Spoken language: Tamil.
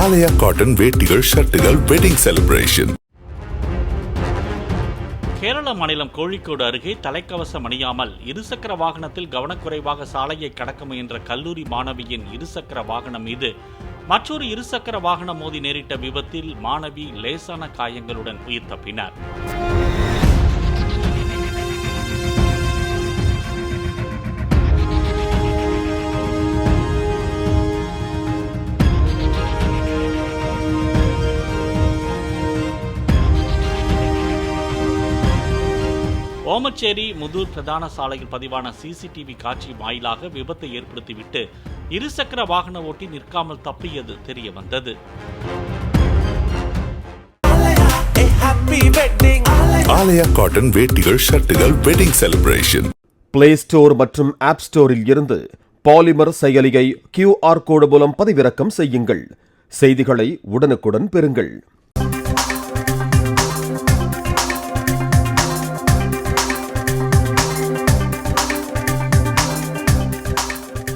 ஆலயா காட்டன் வேட்டிகள் ஷர்ட்டுகள் வெட்டிங் செலிப்ரேஷன். கேரள மாநிலம் கோழிக்கோடு அருகே தலைக்கவசம் அணியாமல் இருசக்கர வாகனத்தில் கவனக்குறைவாக சாலையை கடக்க முயன்ற கல்லூரி மாணவியின் இருசக்கர வாகனம் மீது மற்றொரு இருசக்கர வாகனம் மோதி நேரிட்ட விபத்தில் மாணவி லேசான காயங்களுடன் உயிர் தப்பினார். ஓமச்சேரி முதூர் பிரதான சாலையில் பதிவான சிசிடிவி காட்சி வாயிலாக விபத்தை ஏற்படுத்திவிட்டு இருசக்கர வாகன ஓட்டி நிற்காமல் தப்பியது தெரிய வந்தது. ஆலயா காட்டன் வேட்டிகள் ஷர்ட்டுகள் வெட்டிங் செலிப்ரேஷன். பிளே ஸ்டோர் மற்றும் ஆப் ஸ்டோரில் இருந்து பாலிமர் செயலியை QR கோடு மூலம் பதிவிறக்கம் செய்யுங்கள். செய்திகளை உடனுக்குடன் பெறுங்கள்.